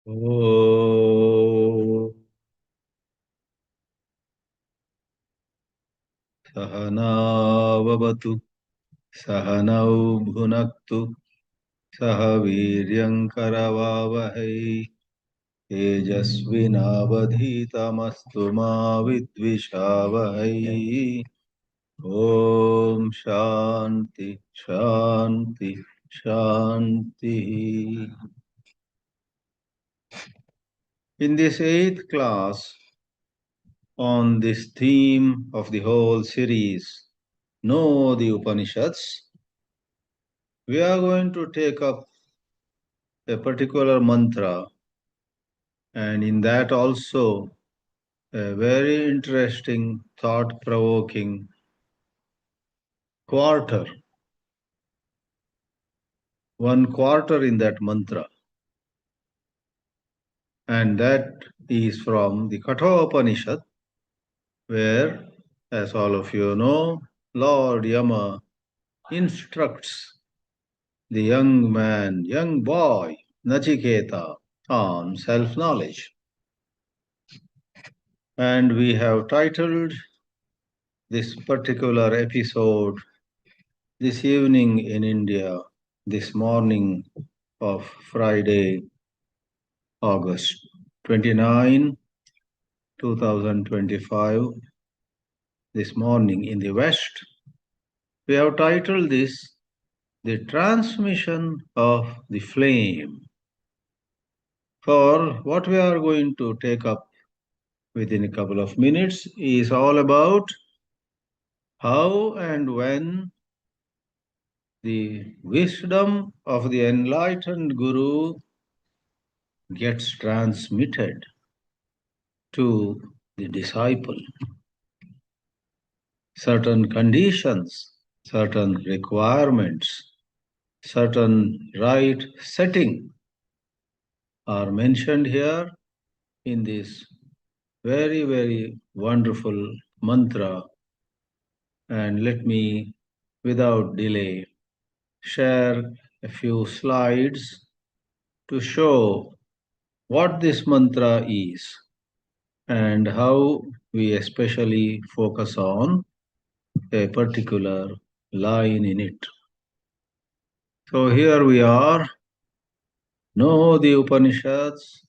ॐ सहनाववतु सहनौ भुनक्तु सह वीर्यङ्करवावहै तेजस्विनावधीतमस्तु मा विद्विषावहै ॐ शान्ति शान्ति शान्तिः. In this eighth class, on this theme of the whole series, Know the Upanishads, we are going to take up a particular mantra, and in that also a very interesting, thought provoking quarter, one quarter in that mantra, and that is from the Kathopanishad, where, as all of you know, Lord Yama instructs the young man, young boy, Nachiketa, on self knowledge. And we have titled this particular episode this evening in India, this morning of Friday, August 29, 2025, this morning in the West. We have titled this The Transmission of the Flame. For what we are going to take up within a couple of minutes is all about how and when the wisdom of the enlightened Guru gets transmitted to the disciple. Certain conditions, certain requirements, certain right setting are mentioned here in this very, very wonderful mantra. And let me, without delay, share a few slides to show what this mantra is and how we especially focus on a particular line in it. So here we are, Know the Upanishads,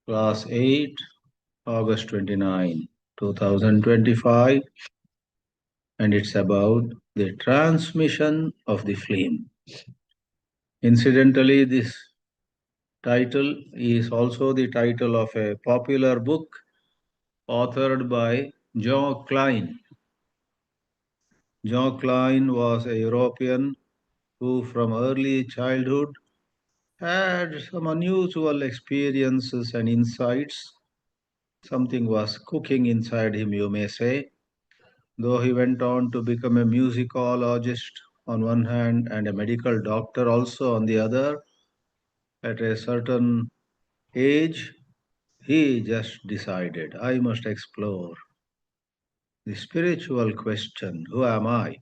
Class 8, August 29, 2025, and it's about the transmission of the flame. Incidentally, this title is also the title of a popular book authored by John Klein. John Klein was a European who from early childhood had some unusual experiences and insights. Something was cooking inside him, you may say, though he went on to become a musicologist on one hand and a medical doctor also on the other. At a certain age, he just decided, I must explore the spiritual question, who am I?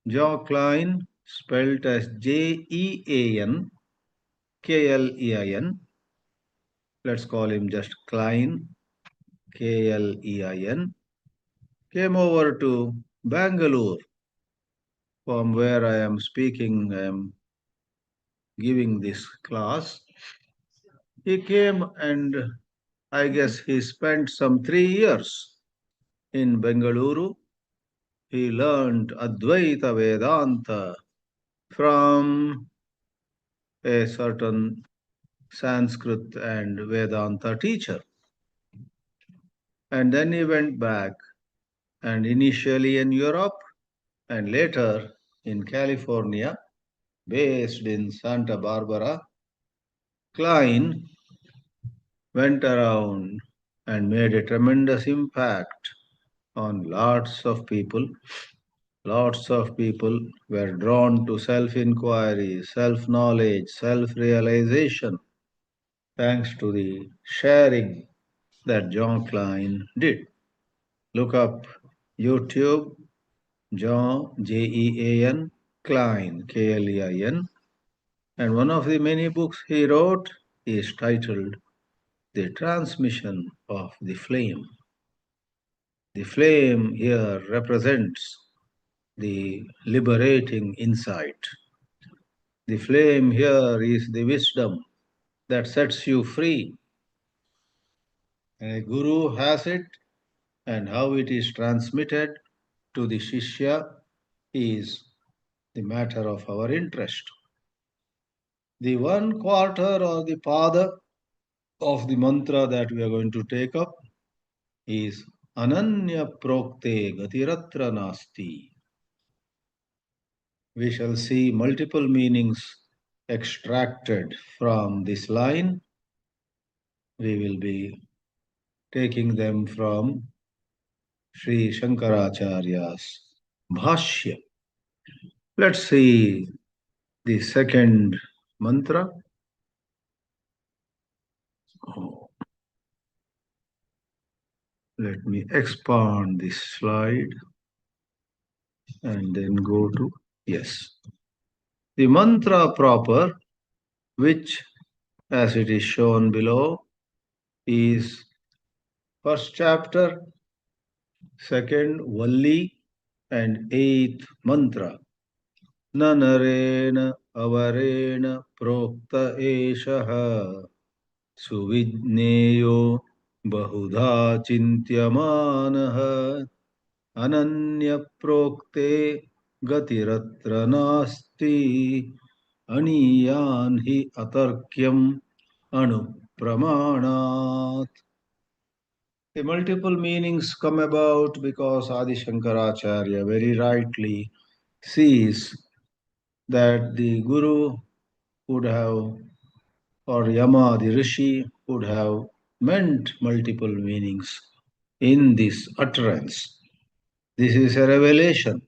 John Klein, spelled as Jean Klein, let's call him just Klein, Klein, came over to Bangalore, from where I am speaking, I am giving this class. He came and I guess he spent some 3 years in Bengaluru. He learned Advaita Vedanta from a certain Sanskrit and Vedanta teacher. And then he went back, and initially in Europe and later in California, based in Santa Barbara, Klein went around and made a tremendous impact on lots of people. Lots of people were drawn to self inquiry, self knowledge, self realization, thanks to the sharing that John Klein did. Look up YouTube, John, Jean, Klein, Klein, and one of the many books he wrote is titled The Transmission of the Flame. The flame here represents the liberating insight. The flame here is the wisdom that sets you free. And a guru has it, and how it is transmitted to the Shishya is the matter of our interest. The one quarter or the pada of the mantra that we are going to take up is ananya prokte gatir atra naasti. We shall see multiple meanings extracted from this line. We will be taking them from Sri Shankaracharya's Bhashya. Let's see the second mantra. Oh, let me expand this slide and then go to, yes. The mantra proper, which as it is shown below, is first chapter, second Valli, and eighth mantra. Na narena avarena prokta eshaha suvidneyo bahudha chintyamanaha ananya prokte gatiratra naasti aniyan hi atarkyam anupramanat. The multiple meanings come about because Adi Shankaracharya very rightly sees that the Guru would have, or Yama, the Rishi, would have meant multiple meanings in this utterance. This is a revelation.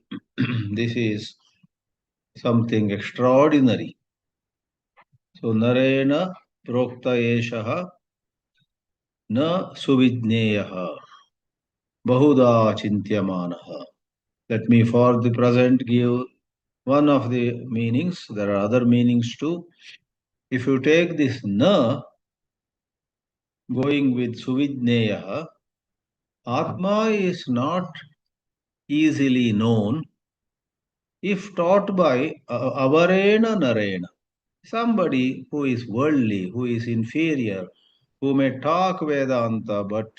This is something extraordinary. So, Narena Prokta Eshaha Na Suvidneyaha Bahuda Chintyamanaha. Let me for the present give one of the meanings. There are other meanings too. If you take this na, going with suvidneya, Atma is not easily known if taught by avarena narena. Somebody who is worldly, who is inferior, who may talk Vedanta, but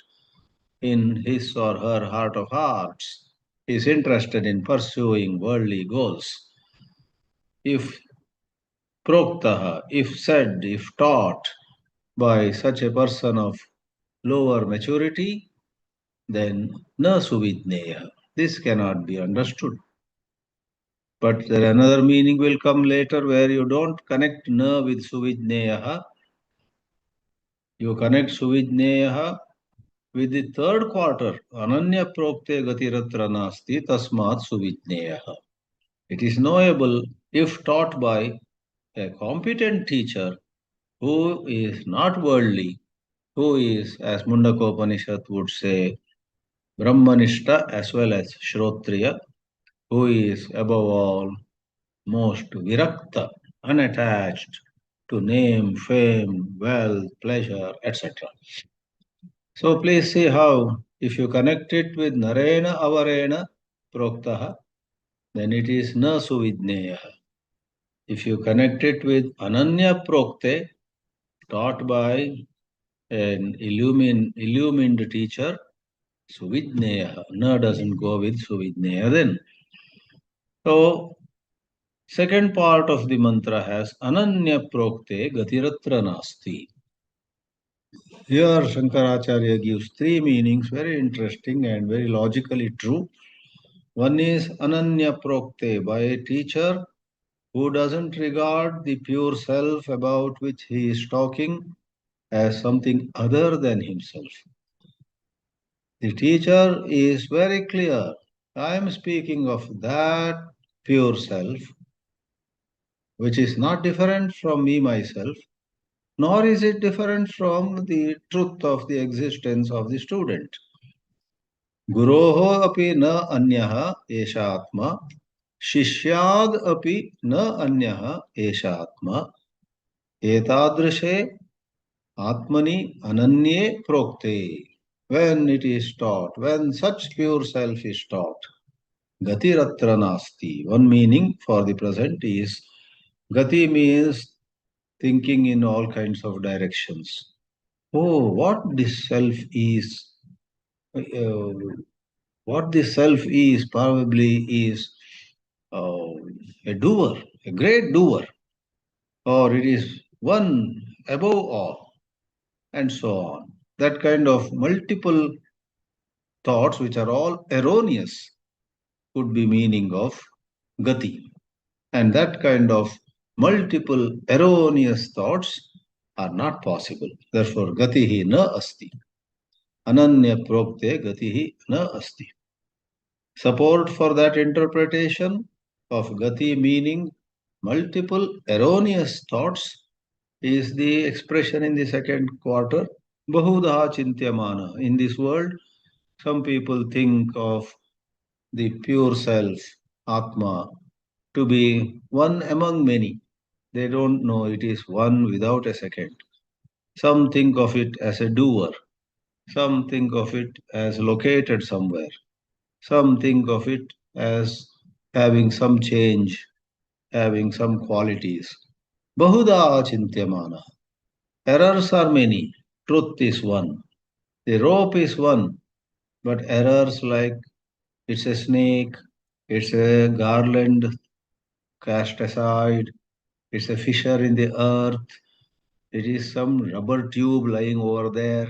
in his or her heart of hearts is interested in pursuing worldly goals. If proktaha, if said, if taught by such a person of lower maturity, then na suvidneya. This cannot be understood. But there another meaning will come later where you don't connect na with suvidneya. You connect suvidneya with the third quarter. Ananya prokte gatiratra naasti tasmat suvidneya. It is knowable if taught by a competent teacher who is not worldly, who is, as Mundakopanishad would say, Brahmanishta as well as Shrotriya, who is above all most virakta, unattached to name, fame, wealth, pleasure, etc. So please see how, if you connect it with Narena Avarena Proktaha, then it is Na Suvidneya. If you connect it with Ananya Prokte, taught by an illumined teacher, Suvidneya. Na doesn't go with Suvidneya then. So, second part of the mantra has Ananya Prokte Gatiratra Nasti. Here Shankaracharya gives three meanings, very interesting and very logically true. One is Ananya Prokte, by a teacher who doesn't regard the pure self about which he is talking as something other than himself. The teacher is very clear. I am speaking of that pure self, which is not different from me myself, nor is it different from the truth of the existence of the student. Guroho api na anyaha esha atma, shishyad api na anyaha esha atma, etadrishe Atmani ananye prokte. When it is taught, when such pure self is taught, gatir atra naasti. One meaning for the present is gati means thinking in all kinds of directions. Oh, uh, what this self is probably is uh, a doer, a great doer, or it is one above all, and so on. That kind of multiple thoughts, which are all erroneous, could be meaning of gati. And that kind of multiple erroneous thoughts are not possible. Therefore, gatihi na asti. Ananya prokte gatihi na asti. Support for that interpretation of gati meaning multiple erroneous thoughts is the expression in the second quarter, Bahuda Chintyamana. In this world, some people think of the pure self, Atma, to be one among many. They don't know it is one without a second. Some think of it as a doer. Some think of it as located somewhere. Some think of it as having some change, having some qualities. Bahuda Chintyamana. Errors are many. Truth is one. The rope is one. But errors like it's a snake, it's a garland cast aside, it's a fissure in the earth, it is some rubber tube lying over there.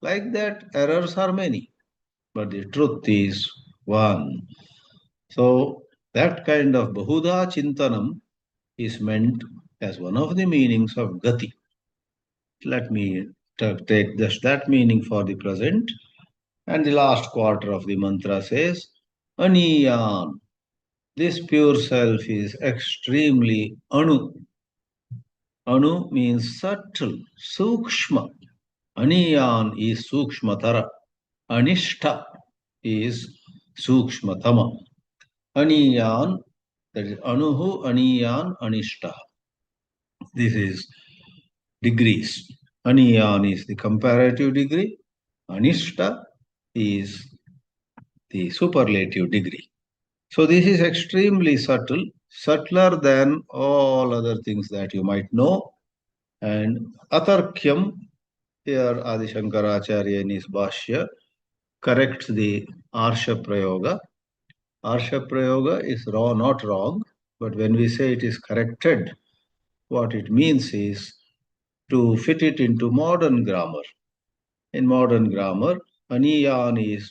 Like that, errors are many. But the truth is one. So, that kind of Bahuda Chintanam is meant as one of the meanings of Gati. Let me take just that meaning for the present. And the last quarter of the mantra says, Aniyan. This pure self is extremely anu. Anu means subtle, sukshma. Aniyan is sukshmatara. Anishta is sukshmatama. Aniyan, that is anuhu, aniyan, anishta. This is degrees. Aniyan is the comparative degree. Anishta is the superlative degree. So this is extremely subtle, subtler than all other things that you might know. And atarkyam, here Adi Shankaracharya in his Bhashya corrects the Arsha Prayoga. Arsha Prayoga is not wrong, but when we say it is corrected, what it means is to fit it into modern grammar. In modern grammar, aniyan is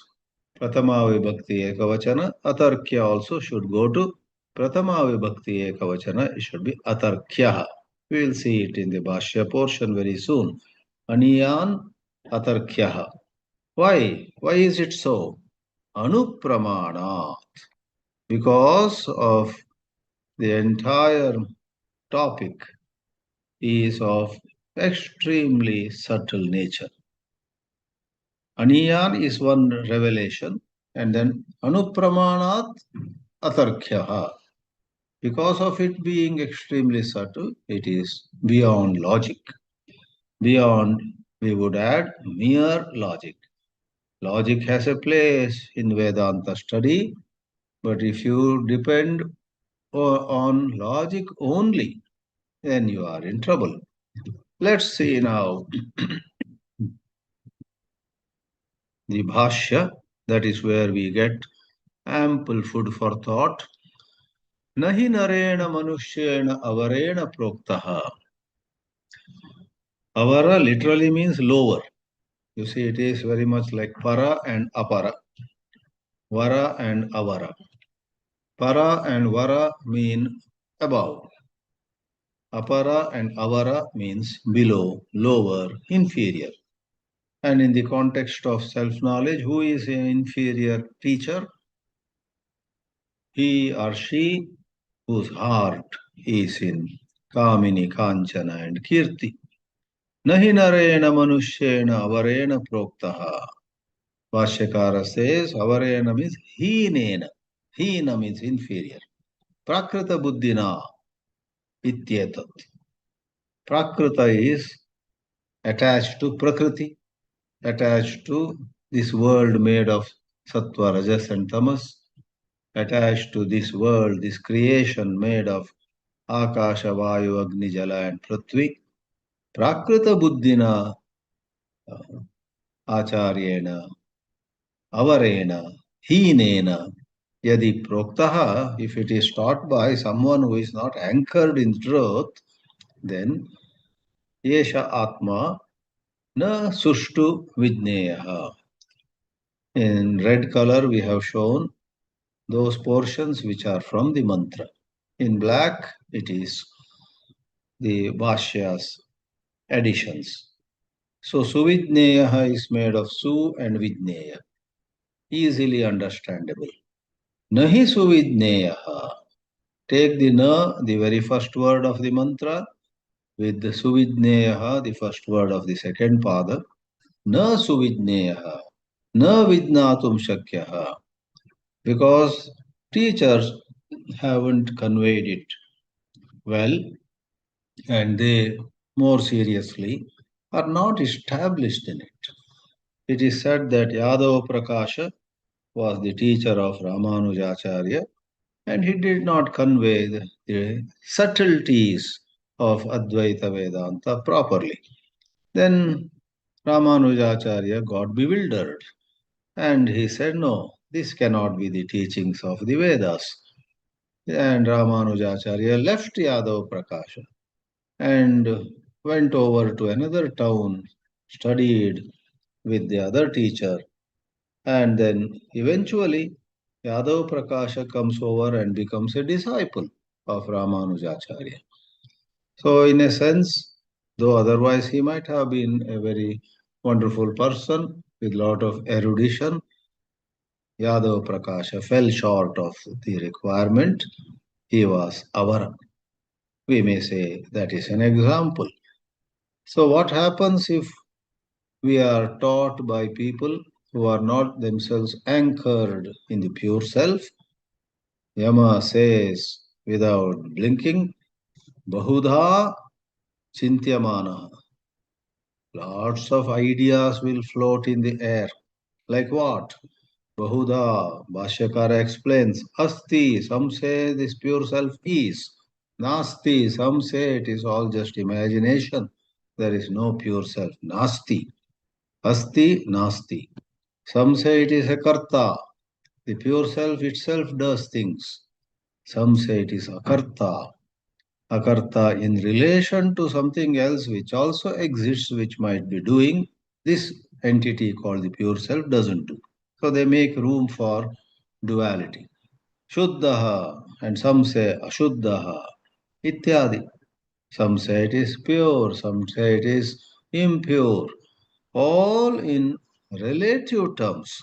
Pratama Vibhakti Ekavachana. Atarkya also should go to Pratama Vibhakti Ekavachana. It should be Atarkyaha. We will see it in the Bhashya portion very soon. Aniyan Atarkyaha. Why? Why is it so? Anupramana. Because of the entire topic is of extremely subtle nature. Aniyan is one revelation, and then Anupramanat Atarkyaha. Because of it being extremely subtle, it is beyond logic. Beyond, we would add, mere logic. Logic has a place in Vedanta study, but if you depend on logic only, then you are in trouble. Let's see now the Bhashya, that is where we get ample food for thought. Nahi narena manushena avarena proktaha. Avara literally means lower. You see, it is very much like para and apara, vara and avara. Para and vara mean above. Apara and avara means below, lower, inferior. And in the context of self-knowledge, who is an inferior teacher? He or she whose heart is in Kamini, Kanchana and Kirti. Nahi narena manushyena avarena proktaha. Vashyakara says avarena means hinena. Hina means inferior. Prakrita buddhina ityetat. Prakrita is attached to Prakriti, attached to this world made of Sattva, Rajas, and Tamas, attached to this world, this creation made of Akasha, Vayu, Agni, Jala, and Prithvi, Prakrita Buddhina, Acharyena, Avarena, Heenena, Yadi Proktaha, if it is taught by someone who is not anchored in truth, then Yesha Atma na Sushtu Vidneyaha. In red color, we have shown those portions which are from the mantra. In black, it is the Bhashyas, additions. So Suvidneyaha is made of Su and Vidneya, easily understandable. Nahi Suvidneyaha. Take the Na, the very first word of the mantra, with the Suvidneyaha, the first word of the second pada. Na Suvidneyaha. Na Vidnatum Shakyaha. Because teachers haven't conveyed it well, and they more seriously are not established in it. It is said that Yadava Prakasha was the teacher of Ramanujacharya, and he did not convey the subtleties of Advaita Vedanta properly. Then Ramanujacharya got bewildered, and he said, "No, this cannot be the teachings of the Vedas." And Ramanujacharya left Yadav Prakasha and went over to another town, studied with the other teacher, and then eventually Yadav Prakasha comes over and becomes a disciple of Ramanujacharya. So, in a sense, though otherwise he might have been a very wonderful person with a lot of erudition, Yadav Prakasha fell short of the requirement. He was avara. We may say that is an example. So, what happens if we are taught by people who are not themselves anchored in the pure self? Yama says without blinking, Bahudha Chintyamana. Lots of ideas will float in the air. Like what? Bahuda, Bhashyakara explains, Asti, some say this pure self is. Naasti, some say it is all just imagination. There is no pure self. Naasti. Asti, Nasti. Some say it is a karta. The pure self itself does things. Some say it is akarta. Akarta in relation to something else which also exists, which might be doing, this entity called the pure self doesn't do. So they make room for duality. Shuddhaha, and some say Ashuddhaha, ityadi. Some say it is pure, some say it is impure, all in relative terms,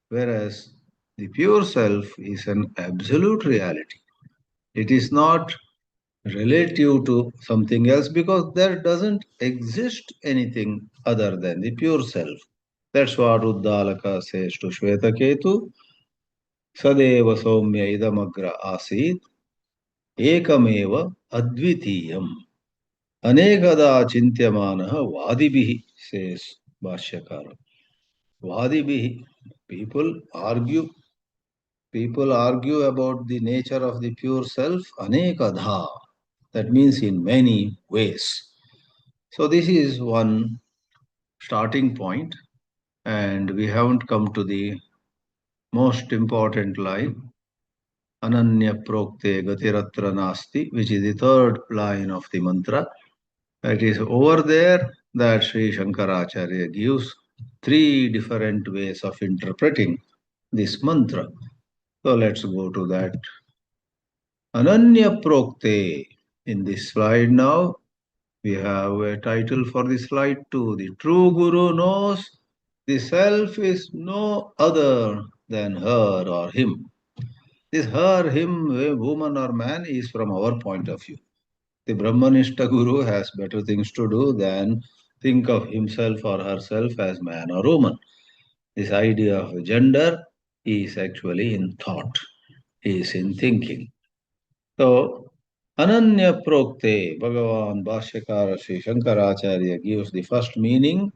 whereas the pure self is an absolute reality. It is not relative to something else because there doesn't exist anything other than the pure self. That's what Uddalaka says to Shvetaketu. Sadeva Soumya Idamagra Asit Ekameva Advitiyam. Anekada Chintyamanaha Vadibihi, says Bhashyakara. Vadibihi. People argue. People argue about the nature of the pure self. Anekadha. That means in many ways. So this is one starting point, and we haven't come to the most important line, ananya prokte gatir atra naasti, which is the third line of the mantra. It is over there that Sri Shankaracharya gives three different ways of interpreting this mantra. So let's go to that. Ananya prokte. In this slide now, we have a title for the slide too. The true Guru knows the self is no other than her or him. This her, him, woman or man is from our point of view. The Brahmanishta Guru has better things to do than think of himself or herself as man or woman. This idea of gender is actually in thought, is in thinking. So, Ananya prokte, Bhagavan Bhashyakara Sri Shankaracharya gives the first meaning,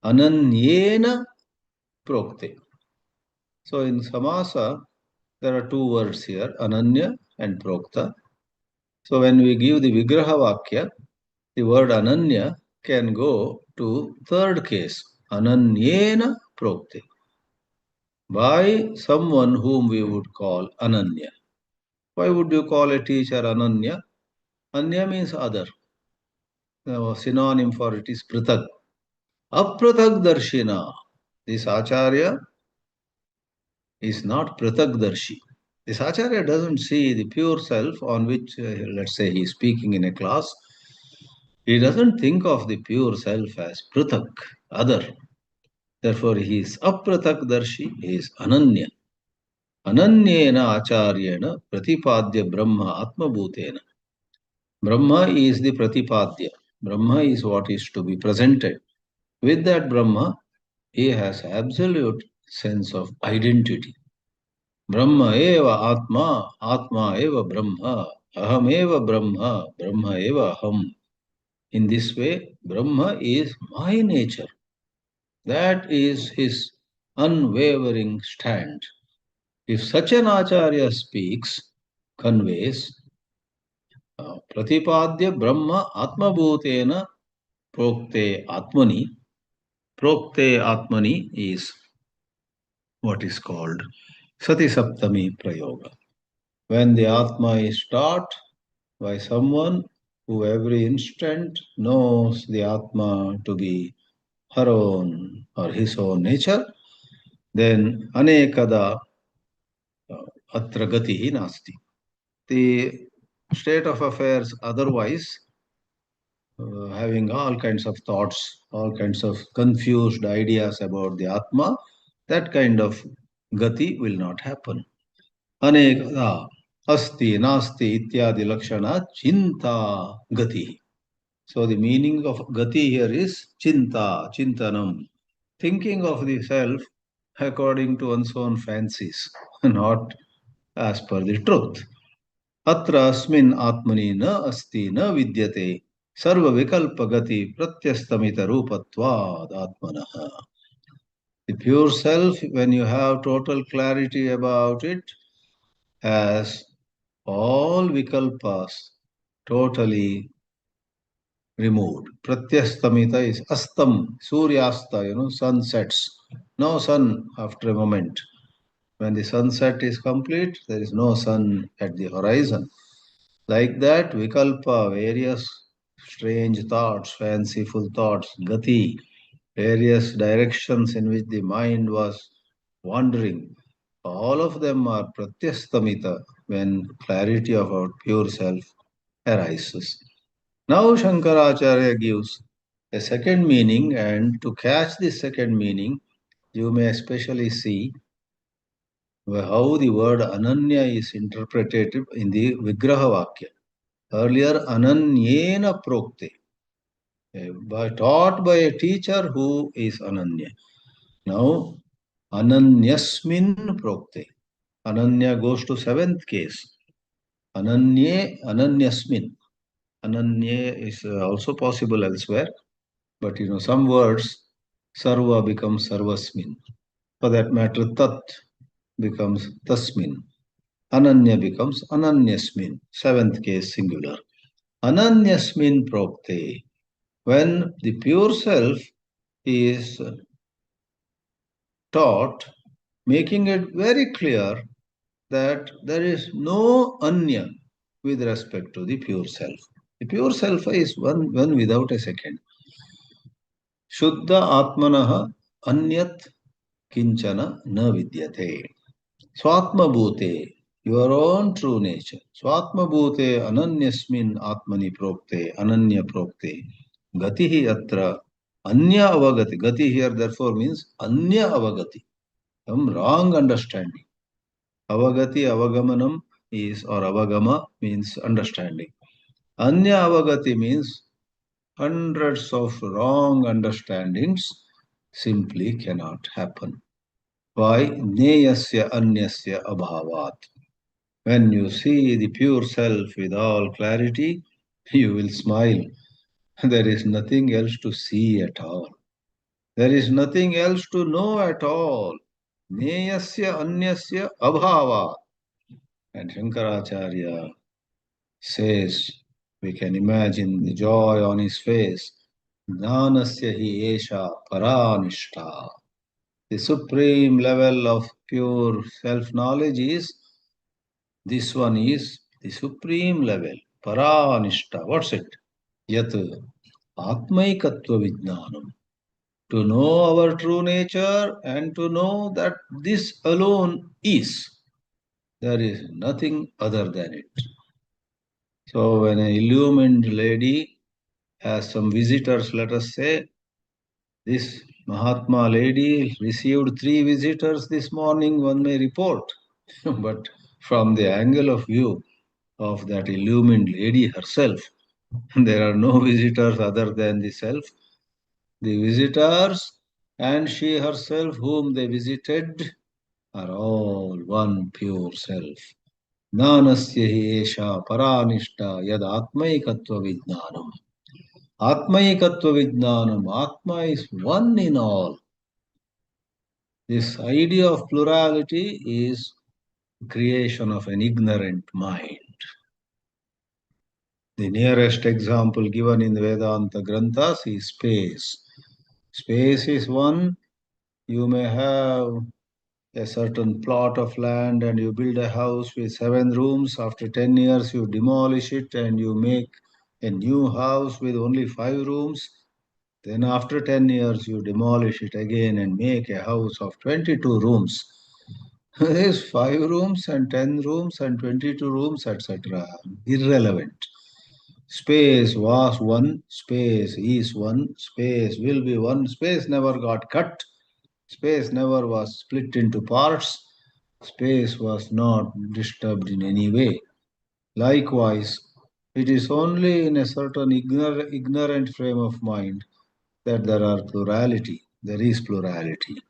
ananyena prokte. So in samasa, there are two words here, ananya and prokta. So when we give the vigraha vakya, the word ananya can go to third case, ananyena prokte, by someone whom we would call ananya. Why would you call a teacher ananya? Anya means other. The synonym for it is pratak. Apratak darshina. This acharya is not pratak darshi. This acharya doesn't see the pure self on which, let's say, he is speaking in a class. He doesn't think of the pure self as pratak, other. Therefore, he is apratak darshi, he is ananya. Ananyena acharyena pratipadya brahma atmabhutena. Brahma is the pratipadya. Brahma is what is to be presented. With that Brahma, he has absolute sense of identity. Brahma eva atma, atma eva brahma, aham eva brahma, brahma eva aham. In this way, Brahma is my nature. That is his unwavering stand. If such an acharya speaks, conveys, pratipadya brahma atmabhutena prokte atmani. Prokte atmani is what is called Sati Saptami Prayoga. When the Atma is taught by someone who every instant knows the Atma to be her own or his own nature, then anekada atra gatihi naasti. The state of affairs otherwise, having all kinds of thoughts, all kinds of confused ideas about the Atma, that kind of gati will not happen. Anekada asti, nasti, ityadi lakshana chinta gati. So the meaning of gati here is chinta, chintanam, thinking of the self according to one's own fancies, not as per the truth. Atra asmin atmani na asti na vidyate sarva vikalpa gati pratyastamita rupatvad atmanaha. The pure self, when you have total clarity about it, has all vikalpas totally removed. Pratyastamita is astam, suryasta, sun sets. No sun after a moment. When the sunset is complete, there is no sun at the horizon. Like that, vikalpa, various strange thoughts, fanciful thoughts, gati, various directions in which the mind was wandering, all of them are pratyastamita when clarity of our pure self arises. Now Shankaracharya gives a second meaning, and to catch this second meaning, you may especially see how the word ananya is interpreted in the Vigraha Vakya. Earlier, ananyena prokte, taught by a teacher who is ananya. Now, ananyasmin prokte. Ananya goes to seventh case. Ananyasmin. Ananya is also possible elsewhere, but some words, sarva becomes sarvasmin. For that matter, tat becomes tasmin. Ananya becomes ananyasmin. Seventh case singular. Ananyasmin prokte. When the pure self is taught, making it very clear that there is no anya with respect to the pure self. The pure self is one without a second. Shuddha atmanaha anyat kinchana na vidyate. Swatma bhute, your own true nature. Swatma bhute ananyasmin atmani prokte, ananya prokte. Gatihi atra anya avagati. Gati here therefore means anya avagati. Some wrong understanding. Avagati, avagamanam is, or avagama means understanding. Anya avagati means hundreds of wrong understandings simply cannot happen. Why? Neyasya anyasya abhavat. When you see the pure self with all clarity, you will smile. There is nothing else to see at all. There is nothing else to know at all. Neyasya anyasya abhava. And Shankaracharya says, we can imagine the joy on his face. Jnanasya hi esha paranishta. The supreme level of pure self-knowledge is, this one is the supreme level. Paranishta. What's it? Yat atmaikatva vijnanam. To know our true nature and to know that this alone is. There is nothing other than it. So when an illumined lady has some visitors, let us say, this Mahatma lady received 3 visitors this morning, one may report. But from the angle of view of that illumined lady herself, there are no visitors other than the self. The visitors and she herself, whom they visited, are all one pure self. Jnanasya hi esha paranishta yad atmaikatva vijnanam. Atmaikatva vijnanam. Atma is one in all. This idea of plurality is creation of an ignorant mind. The nearest example given in the Vedanta Granthas is space. Space is one. You may have a certain plot of land and you build a house with 7 rooms. After 10 years, you demolish it and you make a new house with only 5 rooms. Then after 10 years, you demolish it again and make a house of 22 rooms. There's 5 rooms and 10 rooms and 22 rooms, etc. Irrelevant. Space was one, space is one, space will be one, space never got cut, space never was split into parts, space was not disturbed in any way. Likewise, it is only in a certain ignorant frame of mind that there are plurality, there is plurality.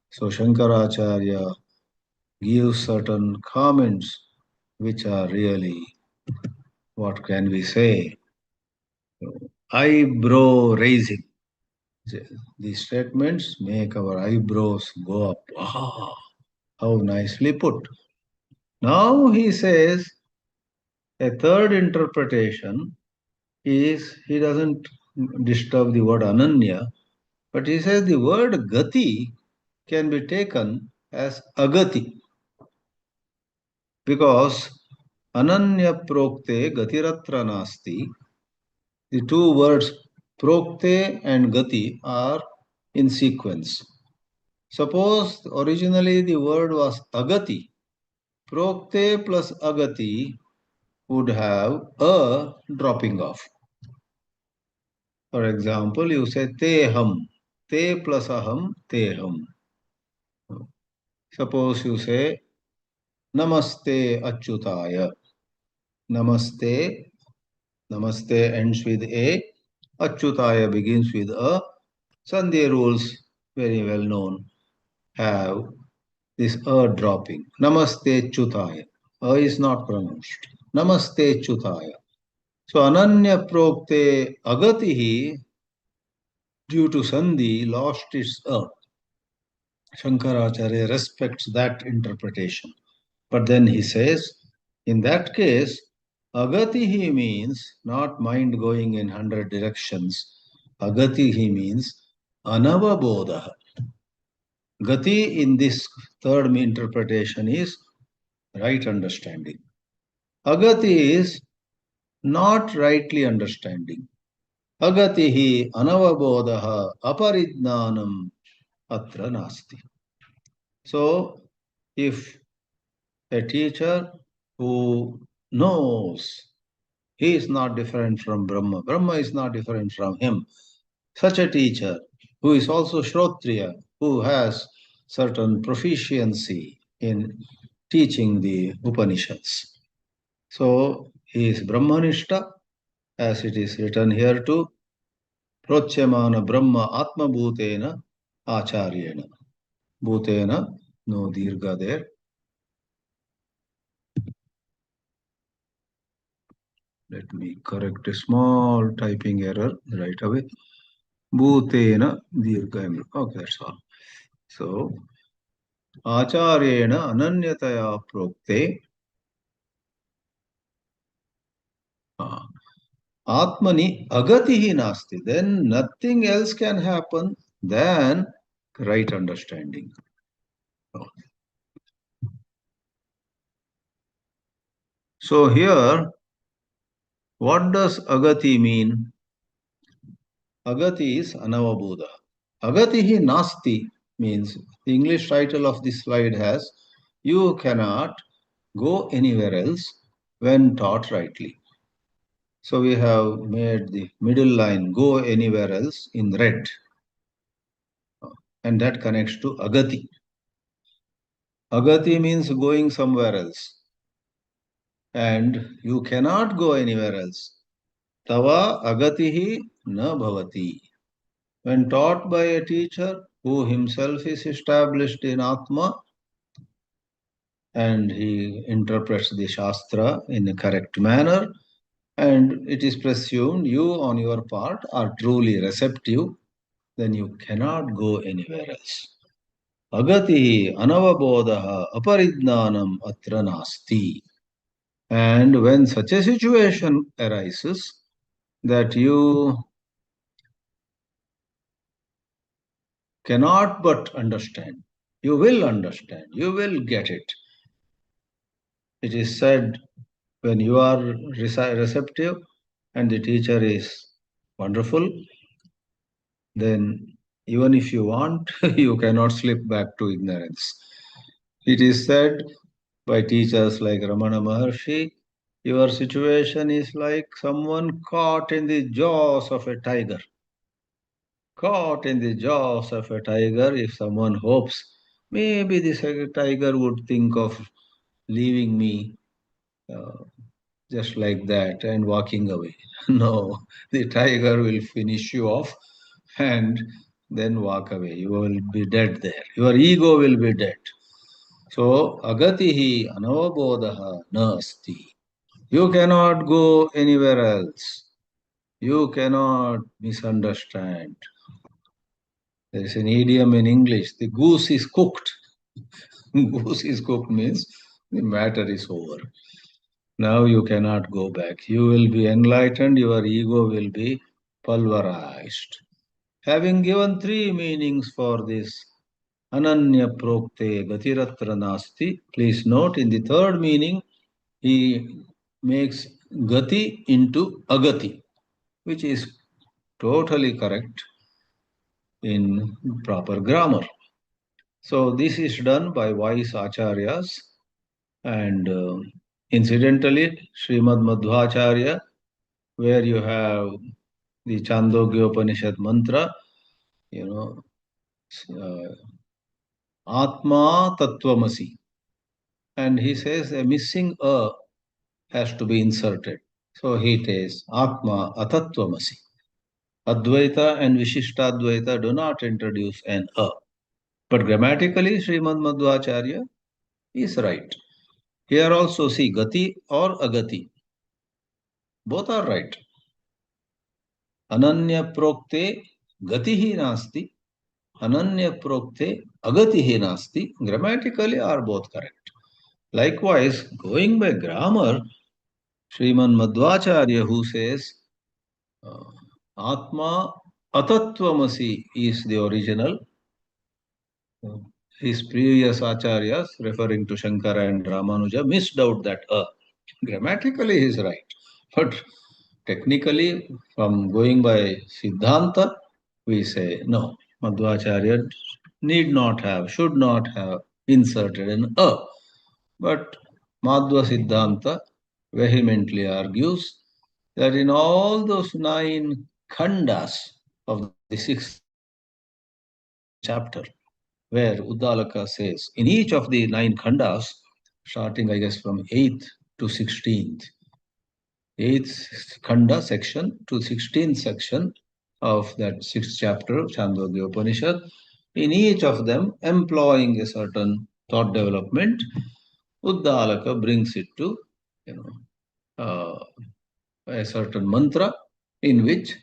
So Shankaracharya gives certain comments which are really, what can we say, eyebrow raising. These statements make our eyebrows go up. Ah, how nicely put. Now he says a third interpretation is he doesn't disturb the word ananya, but he says the word gati can be taken as agati because ananya prokte gatiratra naasti. The two words prokte and gati are in sequence. Suppose originally the word was agati. Prokte plus agati would have a dropping off. For example, you say teham. Te plus aham, teham. Suppose you say namaste achyutaya. Namaste, namaste ends with a. Achyutaya begins with a. Sandhya rules, very well known, have this a dropping. Namaste chutaya. A is not pronounced. Namaste chutaya. So ananya prokte agatihi, due to sandhi, lost its a. Shankaracharya respects that interpretation. But then he says, in that case, agatihi means not mind going in 100 directions. Agatihi means anavabodha. Gati in this third interpretation is right understanding. Agati is not rightly understanding. Agatihi anavabodha aparijnanam atra naasti. So, if a teacher who knows he is not different from Brahma, Brahma is not different from him, such a teacher who is also Shrotriya, who has certain proficiency in teaching the Upanishads. So he is Brahmanishta, as it is written here too, Prochyamana Brahma Atma Bhutena Acharyena. Bhutena, no dirgha there. Let me correct a small typing error right away. Bhutena dirgham. Okay, that's all. So, acharyena ananyataya prokte atmani agatihi nasti. Then nothing else can happen than right understanding. So here, what does agati mean? Agati is anavabodha. Agatihi nasti means the English title of this slide has you cannot go anywhere else when taught rightly. So we have made the middle line go anywhere else in red, and that connects to agati. Agati means going somewhere else, and you cannot go anywhere else. Tava agatihi na bhavati. When taught by a teacher who himself is established in Atma and he interprets the Shastra in a correct manner, and it is presumed you on your part are truly receptive, then you cannot go anywhere else. Agati anavabodaha aparidnanam atra naasti. And when such a situation arises that you cannot but understand, you will get it. It is said when you are receptive and the teacher is wonderful, then even if you want, you cannot slip back to ignorance. It is said by teachers like Ramana Maharshi, your situation is like someone caught in the jaws of a tiger. Caught in the jaws of a tiger, if someone hopes, maybe this tiger would think of leaving me uh, just like that and walking away. No, the tiger will finish you off and then walk away. You will be dead there. Your ego will be dead. So, agatihi anavabodaha naasti. You cannot go anywhere else. You cannot misunderstand. There is an idiom in English, the goose is cooked. Goose is cooked means the matter is over. Now you cannot go back. You will be enlightened, your ego will be pulverized. Having given three meanings for this ananya prokte gatiratra nasti, please note in the third meaning, he makes gati into agati, which is totally correct in proper grammar. So this is done by wise acharyas and incidentally Srimad Madhvacharya, where you have the Chandogya Upanishad mantra, you know, Atma Tattvamasi. And he says a missing a has to be inserted. So he says Atma Atatvamasi. Advaita and Vishishtadvaita do not introduce an a. But grammatically, Srimad Madhvacharya is right. Here also see Gati or Agati. Both are right. Ananya Prokte Gatihi Nasti. Ananya Prokte Agatihi Nasti. Grammatically are both correct. Likewise, going by grammar, Sriman Madhvacharya who says uh, Atma Atatvamasi is the original. His previous acharyas, referring to Shankara and Ramanuja, missed out that grammatically he is right. But technically, from going by Siddhanta, we say no. Madhvacharya need not have, should not have inserted an a. But Madhva Siddhanta vehemently argues that in all those nine khandas of the sixth chapter, where Uddalaka says, in each of the nine khandas, starting I guess from 8th to 16th, 8th khanda section to 16th section of that sixth chapter of Chandogya Upanishad, in each of them employing a certain thought development, Uddalaka brings it to, you know, a certain mantra in which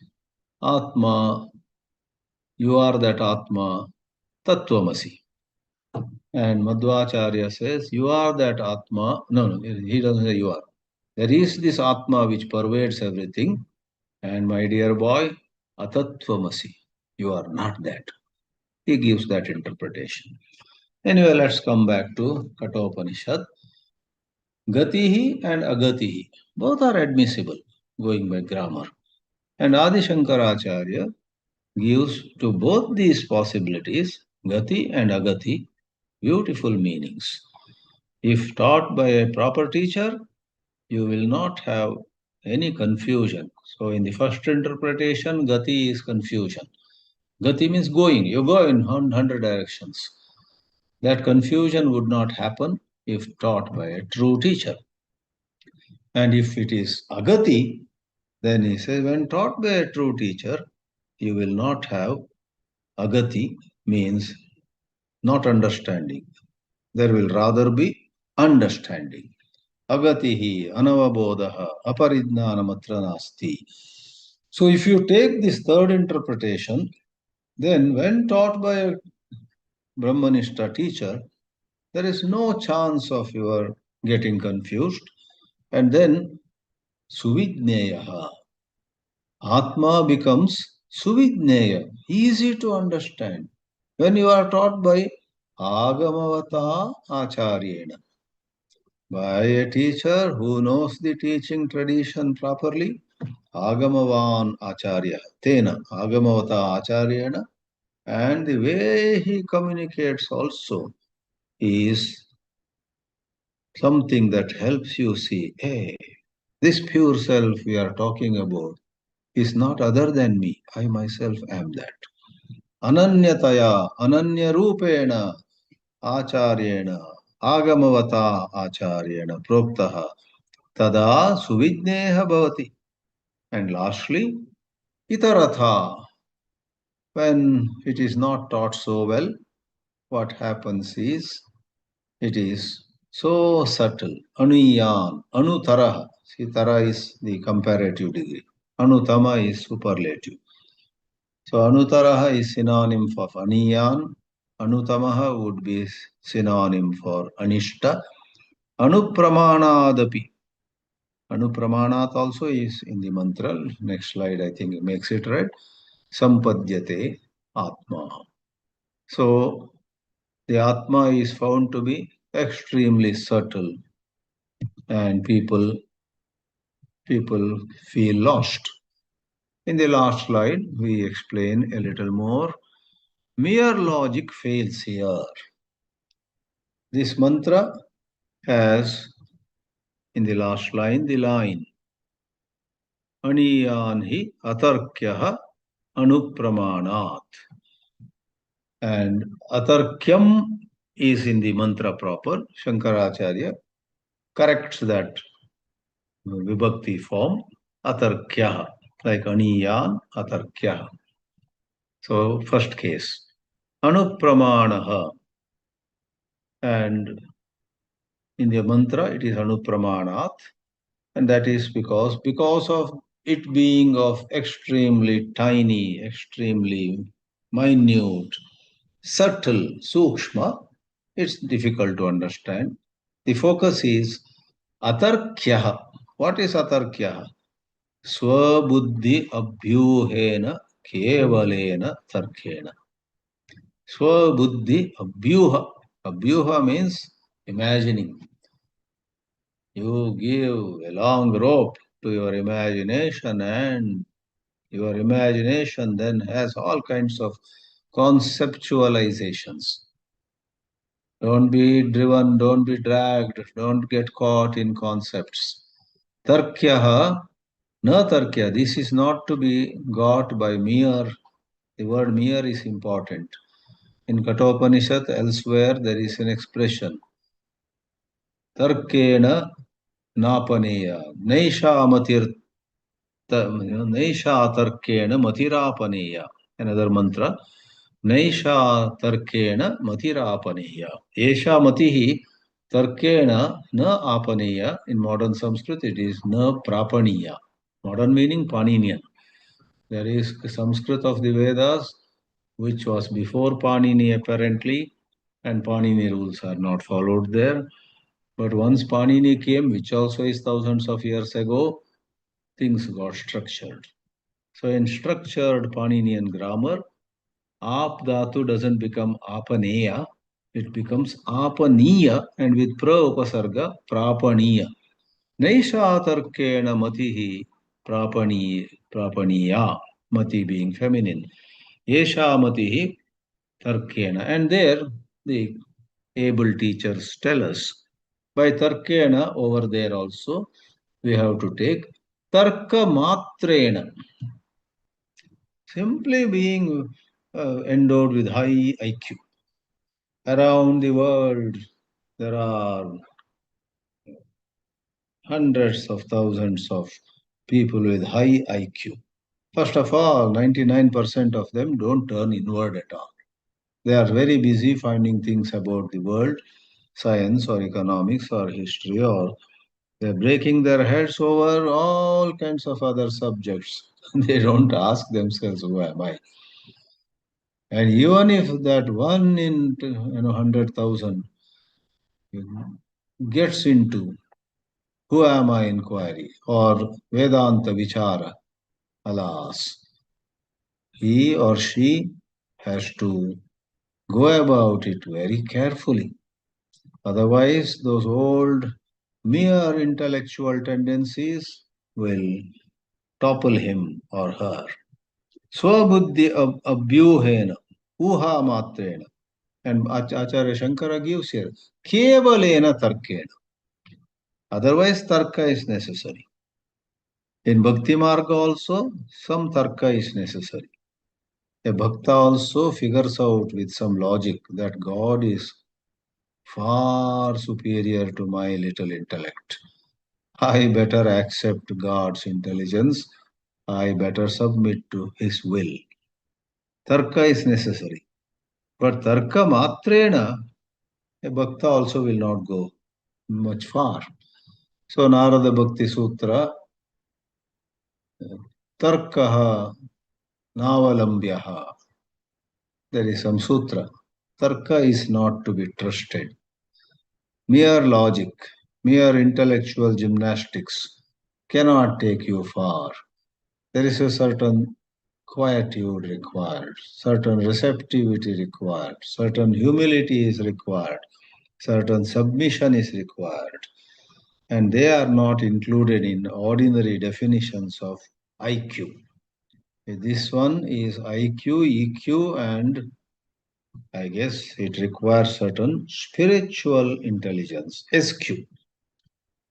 Atma, you are that Atma, Tattvamasi. And Madhvacharya says, you are that Atma. No, no, he doesn't say you are. There is this Atma which pervades everything. And my dear boy, Atattvamasi, you are not that. He gives that interpretation. Anyway, let's come back to Kathopanishad. Gatihi and Agatihi, both are admissible, going by grammar. And Adi Shankaracharya gives to both these possibilities, Gati and Agati, beautiful meanings. If taught by a proper teacher, you will not have any confusion. So, in the first interpretation, Gati is confusion. Gati means going, you go in 100 directions. That confusion would not happen if taught by a true teacher. And if it is Agati, then he says, when taught by a true teacher, you will not have Agati, means not understanding. There will rather be understanding. Agatihi, anavabodaha, aparidnanamatra naasti. So if you take this third interpretation, then when taught by a Brahmanishta teacher, there is no chance of your getting confused. And then suvidneyaha, Atma becomes suvidneya, easy to understand. When you are taught by agamavata acharyena, by a teacher who knows the teaching tradition properly, agamavan acharya, tena, agamavata acharyena, and the way he communicates also is something that helps you see, hey, this pure self we are talking about is not other than me. I myself am that. Ananyataya, ananyarupena, acharyena, agamavata acharyena, proktaha, tada suvidneha bhavati. And lastly, itaratha. When it is not taught so well, what happens is it is so subtle. Anuyan, anutaraha. See, tara is the comparative degree. Anutama is superlative. So anutaraha is synonym for aniyan. Anutamaha would be synonym for anishta. Anupramanadapi. Anupramanat also is in the mantra. Next slide, I think, makes it right. Sampadyate Atma. So the Atma is found to be extremely subtle, and people feel lost. In the last slide, we explain a little more. Mere logic fails here. This mantra has, in the last line, the line Aniyanhi atarkyaha anupramanat. And atarkyam is in the mantra proper. Shankaracharya corrects that vibhakti form, atarkyaha, like aniyan atarkyaha. So, first case, anupramanaha. And in the mantra, it is anupramanat. And that is because of it being of extremely tiny, extremely minute, subtle, sukshma, it's difficult to understand. The focus is atarkyaha. What is atarkyaha? Swabuddhi abhyuhena kevalena tarkena. Swabuddhi abhyuha. Abhyuha means imagining. You give a long rope to your imagination, and your imagination then has all kinds of conceptualizations. Don't be driven, don't be dragged, don't get caught in concepts. Tarkyaha, na tarkya. This is not to be got by mere. The word mere is important. In Kathopanishad, elsewhere, there is an expression. Tarkena napaneya. Naisha matir. Naisha tarkena matirapaneya. Another mantra. Naisha tarkena matirapaneya. Esha matihi tarkena na apaneya. In modern Sanskrit, it is na prapaniya. Modern meaning Paninian. There is Sanskrit of the Vedas, which was before Panini apparently, and Panini rules are not followed there. But once Panini came, which also is thousands of years ago, things got structured. So in structured Paninian grammar, ap dhatu doesn't become apaneya, it becomes apaniya and with pra upasarga prapaniya. Naisha tarkena matihi prapaniya, mati being feminine. Yesha matihi tarkena. And there the able teachers tell us by tarkena over there also we have to take tarka matrena, simply being endowed with high IQ. Around the world, there are hundreds of thousands of people with high IQ. First of all, 99% of them don't turn inward at all. They are very busy finding things about the world, science or economics or history, or they're breaking their heads over all kinds of other subjects. They don't ask themselves, who am I? And even if that one in 100,000 gets into who am I inquiry or Vedanta Vichara, alas, he or she has to go about it very carefully. Otherwise, those old mere intellectual tendencies will topple him or her. Swabuddhi abhyuhena, uha matrena. And Acharya Shankara gives here, kevalena tarkena. Otherwise, tarka is necessary. In Bhakti Marga also, some tarka is necessary. A bhakta also figures out with some logic that God is far superior to my little intellect. I better accept God's intelligence. I better submit to His will. Tarka is necessary. But tarka matrena, a bhakta also will not go much far. So Narada Bhakti Sutra, tarkaha navalambyaha. There is some sutra. Tarka is not to be trusted. Mere logic, mere intellectual gymnastics cannot take you far. There is a certain quietude required, certain receptivity required, certain humility is required, certain submission is required, and they are not included in ordinary definitions of IQ. This one is IQ, EQ, and I guess it requires certain spiritual intelligence, SQ.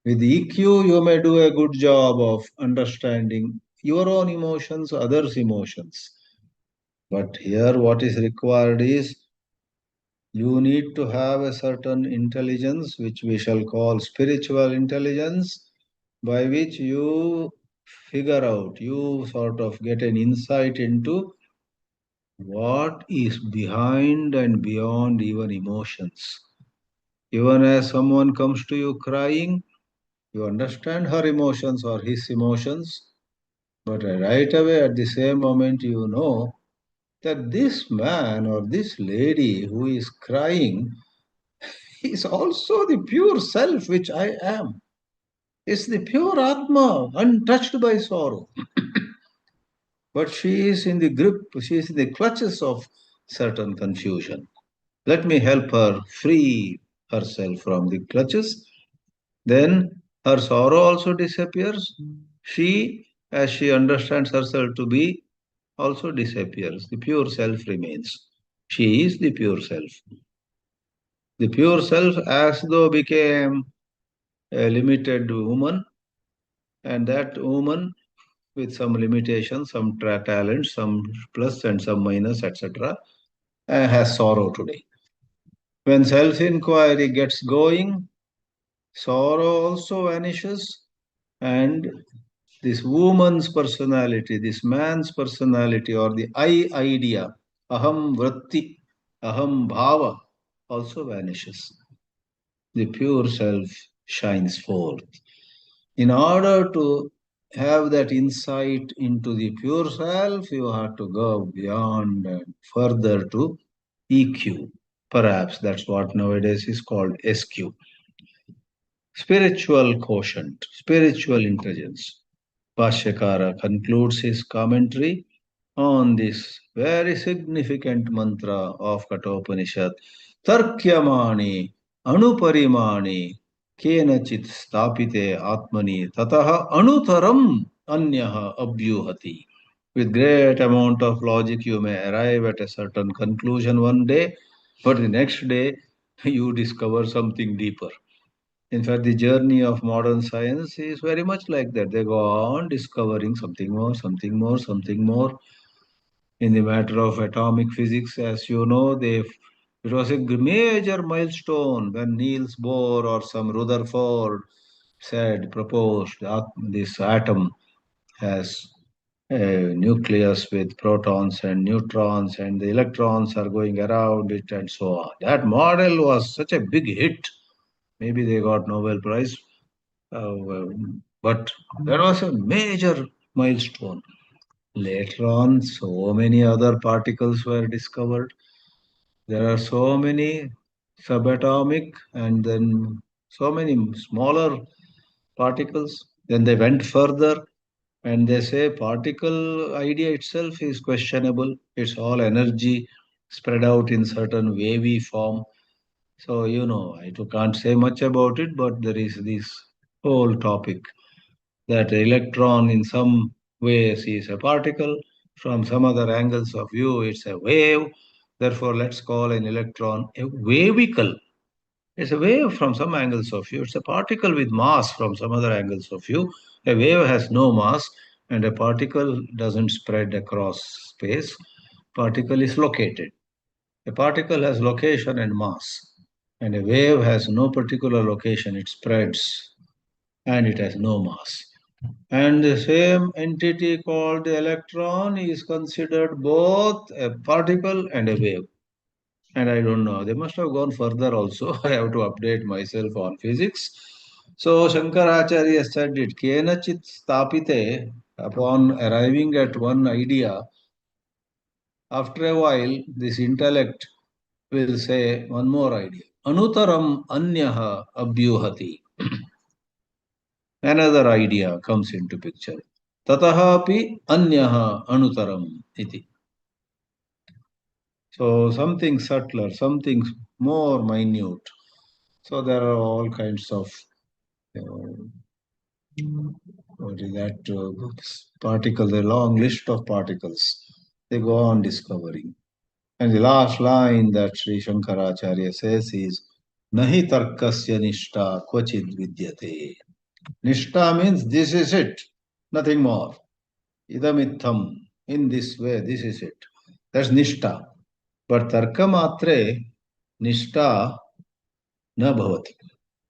With EQ, you may do a good job of understanding your own emotions, others' emotions. But here, what is required is you need to have a certain intelligence, which we shall call spiritual intelligence, by which you figure out, you sort of get an insight into what is behind and beyond even emotions. Even as someone comes to you crying, you understand her emotions or his emotions, but right away at the same moment you know that this man or this lady who is crying is also the pure self which I am. It's the pure Atma, untouched by sorrow. But she is in the grip, she is in the clutches of certain confusion. Let me help her free herself from the clutches. Then her sorrow also disappears. She, as she understands herself to be, also disappears. The pure self remains. She is the pure self. The pure self, as though, became a limited woman, and that woman with some limitations, some talents, some plus and some minus, etc., has sorrow today. When self inquiry gets going, sorrow also vanishes, and this woman's personality, this man's personality, or the I idea, aham vritti, aham bhava, also vanishes. The pure self shines forth. In order to have that insight into the pure self, you have to go beyond and further to EQ. Perhaps that's what nowadays is called SQ. Spiritual quotient, spiritual intelligence. Bhashyakara concludes his commentary on this very significant mantra of Kathopanishad. Tarkyamani anuparimani kenachit stapite atmani tataha anutaram anyaha abhyuhati. With great amount of logic, you may arrive at a certain conclusion one day, but the next day you discover something deeper. In fact, the journey of modern science is very much like that. They go on discovering something more, something more, something more. In the matter of atomic physics, as you know, it was a major milestone when Niels Bohr or some Rutherford proposed that this atom has a nucleus with protons and neutrons, and the electrons are going around it, and so on. That model was such a big hit. Maybe they got Nobel Prize, but that was a major milestone. Later on, so many other particles were discovered. There are so many subatomic and then so many smaller particles. Then they went further and they say particle idea itself is questionable. It's all energy spread out in certain wavy form. So, I can't say much about it, but there is this whole topic that electron in some ways is a particle, from some other angles of view it's a wave. Therefore, let's call an electron a wavicle. It's a wave from some angles of view. It's a particle with mass from some other angles of view. A wave has no mass, and a particle doesn't spread across space. Particle is located. A particle has location and mass, and a wave has no particular location. It spreads and it has no mass. And the same entity called the electron is considered both a particle and a wave. And I don't know, they must have gone further also. I have to update myself on physics. So Shankaracharya said it, Kenachit stapite, upon arriving at one idea, after a while, this intellect will say one more idea. Anutaram anyaha abhyuhati. Another idea comes into picture. Tatahapi anyaha anutaram iti. So something subtler, something more minute. So there are all kinds of what is that particle, a long list of particles. They go on discovering. And the last line that Sri Shankaracharya says is Nahi tarkasya nishta kvachid vidyate. Nishta means this is it, nothing more. Idamitham. In this way, this is it. That's nishta. But tarka matre nishta na bhavati.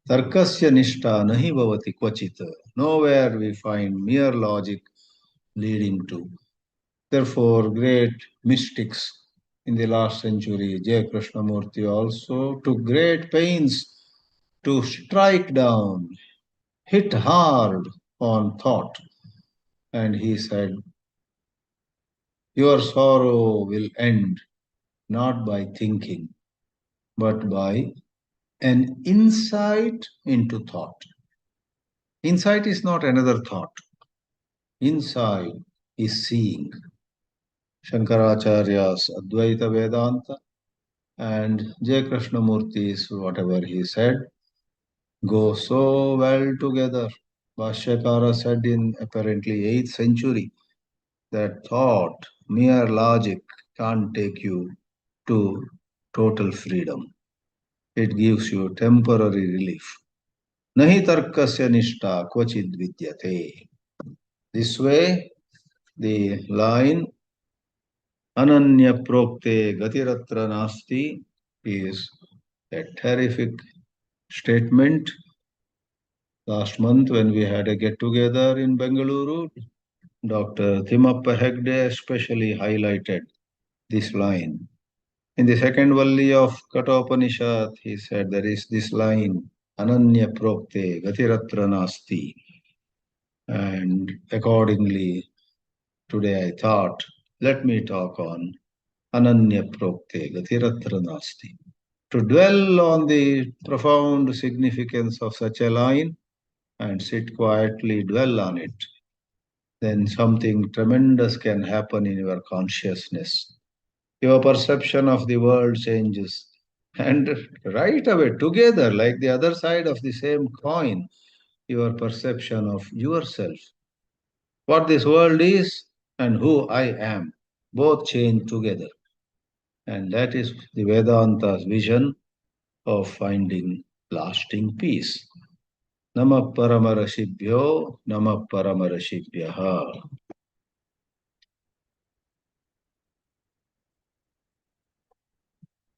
Tarkasya nishta nahi bhavati kvachit. Nowhere we find mere logic leading to. Therefore, great mystics in the last century, J. Krishnamurti also took great pains to strike down, hit hard on thought. And he said, your sorrow will end not by thinking, but by an insight into thought. Insight is not another thought. Insight is seeing. Shankaracharya's Advaita Vedanta and J. Krishnamurti's whatever he said go so well together. Bhashyakara said in apparently 8th century that thought, mere logic, can't take you to total freedom. It gives you temporary relief. Nahi tarkasya nishta kvachid vidyate. This way, the line ananya prokte gatir atra naasti is a terrific statement. Last month, when we had a get together in Bengaluru, Dr. Thimappa Hegde especially highlighted this line. In the second Valli of Kathopanishad, he said there is this line, ananya prokte gatiratra naasti. And accordingly, today I thought, let me talk on ananya prokte, gatir, atra, naasti. To dwell on the profound significance of such a line and sit quietly dwell on it, then something tremendous can happen in your consciousness. Your perception of the world changes. And right away, together, like the other side of the same coin, your perception of yourself, what this world is and who I am, both change together. And that is the Vedanta's vision of finding lasting peace. Namah Paramarashibhyo, Namah Paramarashibhyaha.